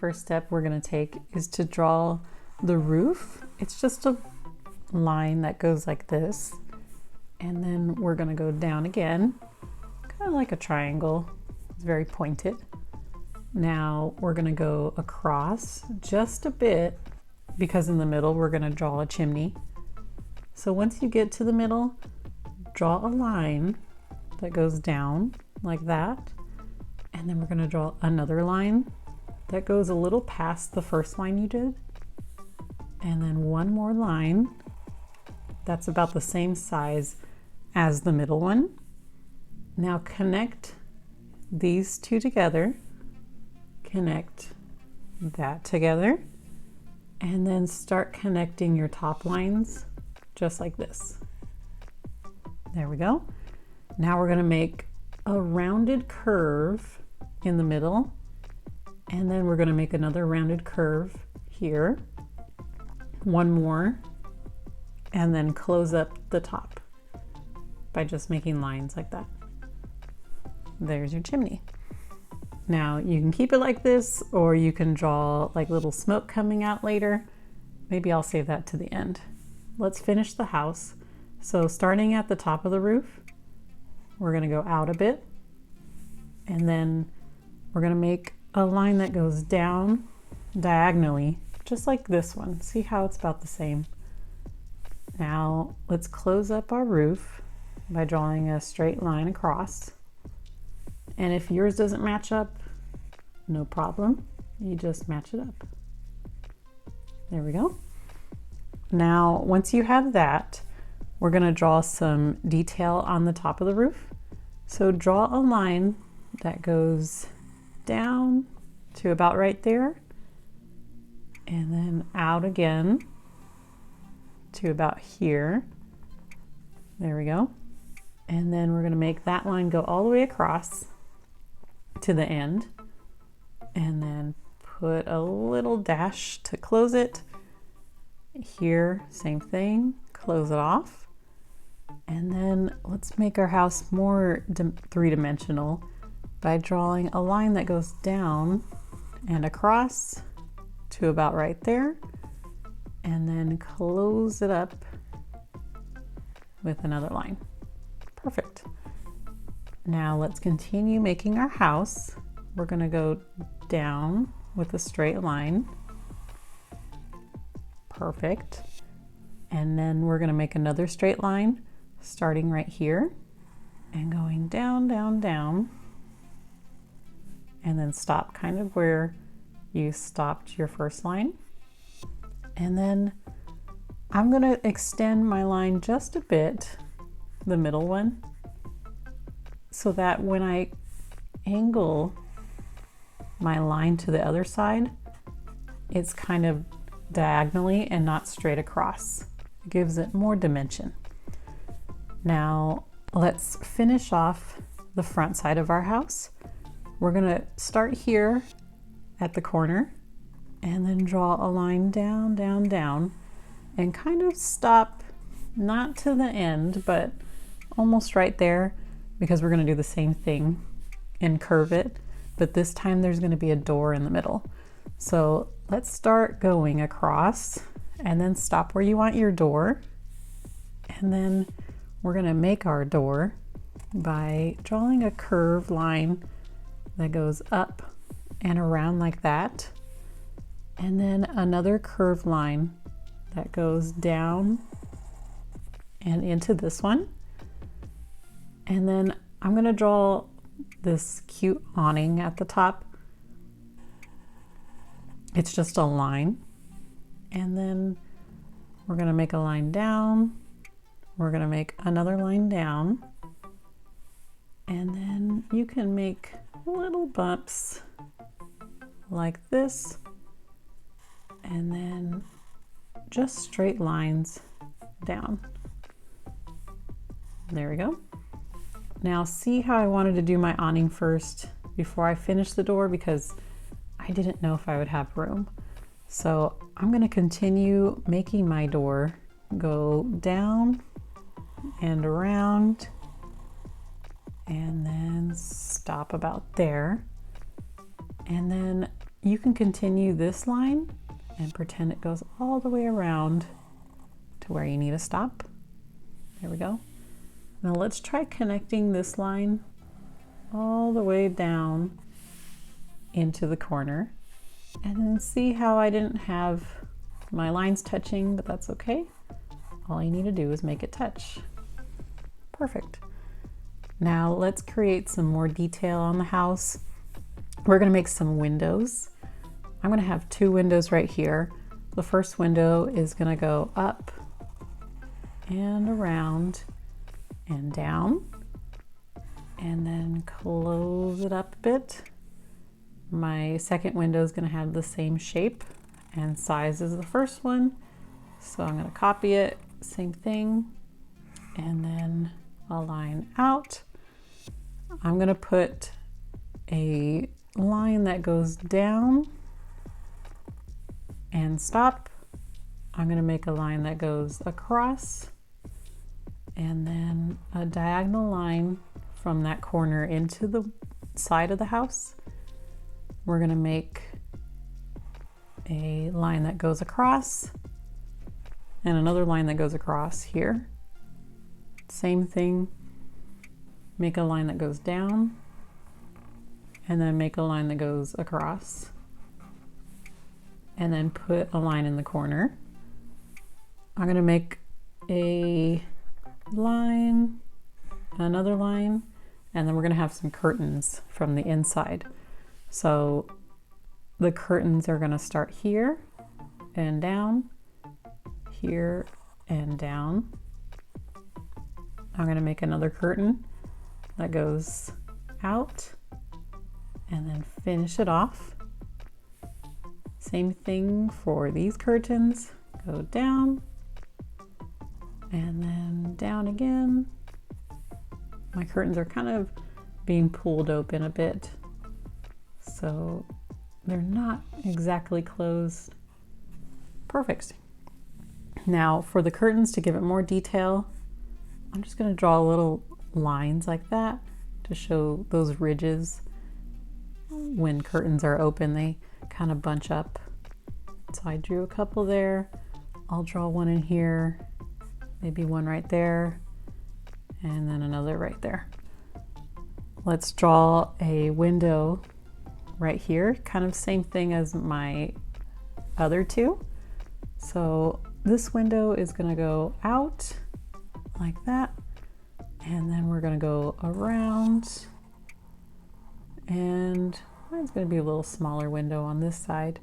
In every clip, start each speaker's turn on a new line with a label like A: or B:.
A: first step we're going to take is to draw the roof. It's just a line that goes like this, and then we're going to go down again, kind of like a triangle. It's very pointed. Now we're going to go across just a bit, because in the middle we're going to draw a chimney. So once you get to the middle, draw a line that goes down like that, and then we're going to draw another line that goes a little past the first line you did, and then one more line that's about the same size as the middle one. Now connect these two together, connect that together, and then start connecting your top lines just like this. There we go. Now we're going to make a rounded curve in the middle, and then we're going to make another rounded curve here, one more, and then close up the top by just making lines like that. There's your chimney. Now you can keep it like this, or you can draw like little smoke coming out later. Maybe I'll save that to the end. Let's finish the house. So starting at the top of the roof, we're going to go out a bit, and then we're going to make a line that goes down diagonally, just like this one. See how it's about the same? Now let's close up our roof by drawing a straight line across. And if yours doesn't match up, no problem. You just match it up. There we go. Now, once you have that, we're going to draw some detail on the top of the roof. So draw a line that goes down to about right there, and then out again to about here. There we go. And then we're going to make that line go all the way across to the end, and then put a little dash to close it. Here, same thing, close it off. And then let's make our house more three-dimensional by drawing a line that goes down and across to about right there, and then close it up with another line. Perfect. Now let's continue making our house. We're going to go down with a straight line. Perfect. And then we're going to make another straight line starting right here and going down, down, down, and then stop kind of where you stopped your first line. And then I'm going to extend my line just a bit, the middle one, so that when I angle my line to the other side, it's kind of diagonally and not straight across. It gives it more dimension. Now let's finish off the front side of our house. We're gonna start here at the corner and then draw a line down, down, down, and kind of stop, not to the end, but almost right there, because we're going to do the same thing and curve it, but this time there's going to be a door in the middle. So let's start going across and then stop where you want your door, and then we're going to make our door by drawing a curved line that goes up and around like that, and then another curved line that goes down and into this one. And then I'm going to draw this cute awning at the top. It's just a line. And then we're going to make a line down. We're going to make another line down. And then you can make little bumps like this. And then just straight lines down. There we go. Now see how I wanted to do my awning first before I finish the door, because I didn't know if I would have room. So I'm going to continue making my door go down and around and then stop about there. And then you can continue this line and pretend it goes all the way around to where you need to stop. There we go. Now let's try connecting this line all the way down into the corner, and then see how I didn't have my lines touching, but that's okay. All you need to do is make it touch. Perfect. Now let's create some more detail on the house. We're gonna make some windows. I'm gonna have 2 windows right here. The first window is gonna go up and around and down, and then close it up a bit. My second window is gonna have the same shape and size as the first one. So I'm gonna copy it, same thing, and then a line out. I'm gonna put a line that goes down and stop. I'm gonna make a line that goes across, and then a diagonal line from that corner into the side of the house. We're gonna make a line that goes across and another line that goes across here. Same thing, make a line that goes down and then make a line that goes across, and then put a line in the corner. I'm gonna make a line, another line, and then we're gonna have some curtains from the inside. So the curtains are gonna start here and down, here and down. I'm gonna make another curtain that goes out and then finish it off. Same thing for these curtains, go down and then down again. My curtains are kind of being pulled open a bit, so they're not exactly closed. Perfect. Now for the curtains, to give it more detail, I'm just gonna draw little lines like that to show those ridges. When curtains are open, they kind of bunch up. So I drew a couple there. I'll draw one in here, maybe one right there, and then another right there. Let's draw a window right here, kind of same thing as my other 2. So this window is gonna go out like that, and then we're gonna go around, and it's gonna be a little smaller window on this side.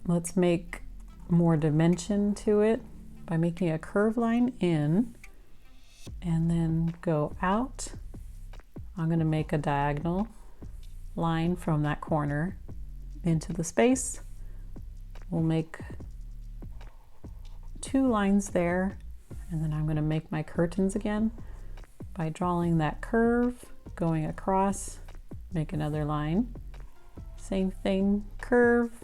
A: Let's make more dimension to it by making a curved line in and then go out. I'm gonna make a diagonal line from that corner into the space. We'll make 2 lines there, and then I'm gonna make my curtains again by drawing that curve, going across, make another line. Same thing, curve,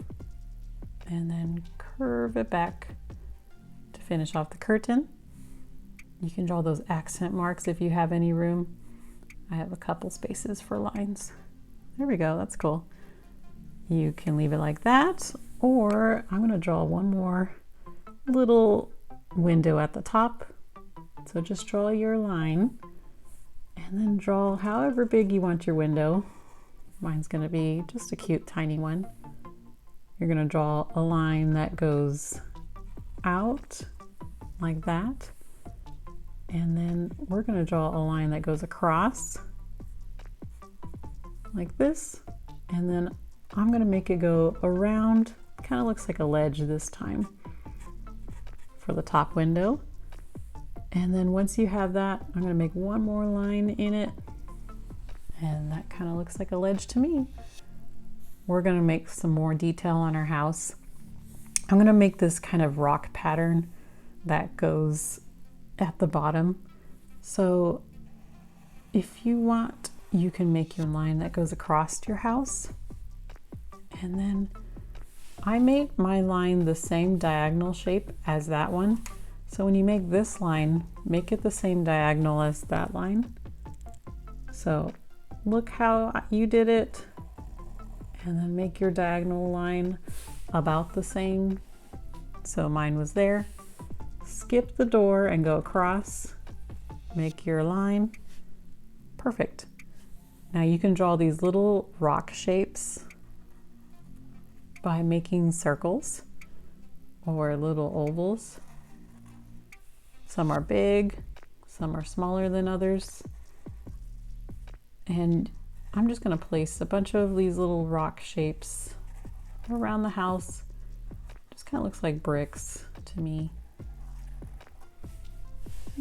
A: and then curve it back to finish off the curtain. You can draw those accent marks if you have any room. I have a couple spaces for lines. There we go, that's cool. You can leave it like that, or I'm gonna draw one more little window at the top. So just draw your line and then draw however big you want your window. Mine's gonna be just a cute tiny one. You're gonna draw a line that goes out like that, and then we're gonna draw a line that goes across like this, and then I'm gonna make it go around. Kind of looks like a ledge this time for the top window. And then once you have that, I'm gonna make one more line in it, and that kind of looks like a ledge to me. We're gonna make some more detail on our house. I'm gonna make this kind of rock pattern that goes at the bottom. So if you want, you can make your line that goes across your house. And then I made my line the same diagonal shape as that one. So when you make this line, make it the same diagonal as that line. So look how you did it, and then make your diagonal line about the same. So mine was there. Skip the door and go across. Make your line. Perfect. Now you can draw these little rock shapes by making circles or little ovals. Some are big, some are smaller than others. And I'm just going to place a bunch of these little rock shapes around the house. Just kind of looks like bricks to me,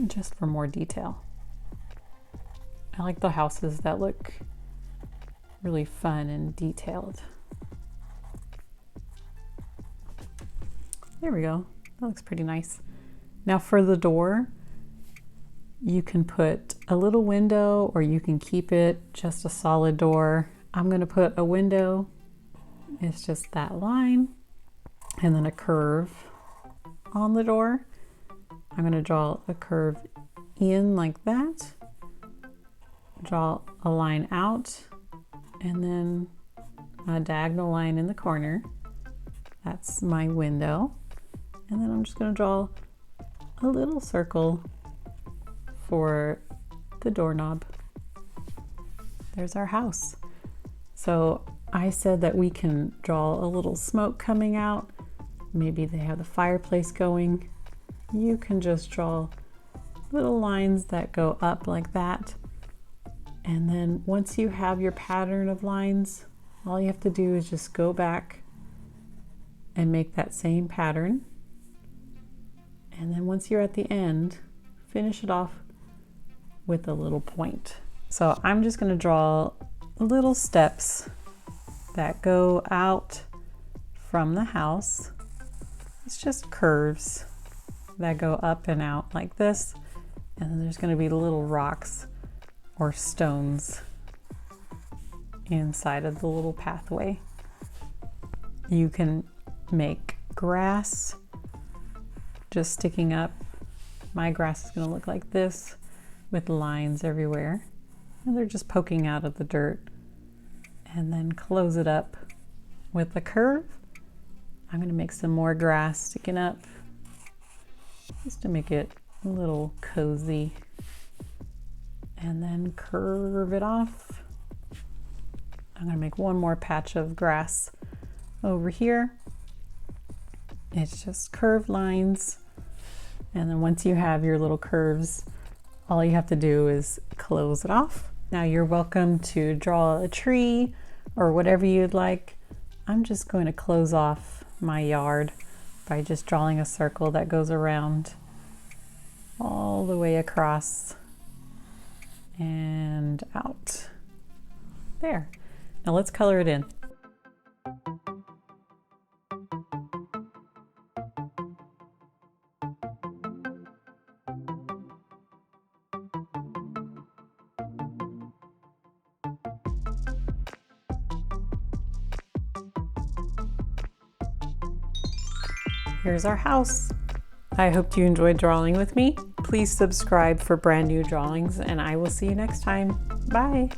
A: just for more detail. I like the houses that look really fun and detailed. There we go. That looks pretty nice. Now for the door, you can put a little window or you can keep it just a solid door. I'm going to put a window. It's just that line and then a curve on the door. I'm going to draw a curve in like that. Draw a line out and then a diagonal line in the corner. That's my window. And then I'm just going to draw a little circle for the doorknob. There's our house. So I said that we can draw a little smoke coming out. Maybe they have the fireplace going. You can just draw little lines that go up like that. And then once you have your pattern of lines, all you have to do is just go back and make that same pattern. And then once you're at the end, finish it off with a little point. So I'm just going to draw little steps that go out from the house. It's just curves that go up and out like this. And then there's going to be little rocks or stones inside of the little pathway. You can make grass just sticking up. My grass is going to look like this with lines everywhere, and they're just poking out of the dirt. And then close it up with a curve. I'm going to make some more grass sticking up just to make it a little cozy. And then curve it off. I'm going to make one more patch of grass over here. It's just curved lines. And then once you have your little curves, all you have to do is close it off. Now you're welcome to draw a tree or whatever you'd like. I'm just going to close off my yard by just drawing a circle that goes around all the way across and out. There. Now let's color it in. Here's our house. I hope you enjoyed drawing with me. Please subscribe for brand new drawings, and I will see you next time. Bye.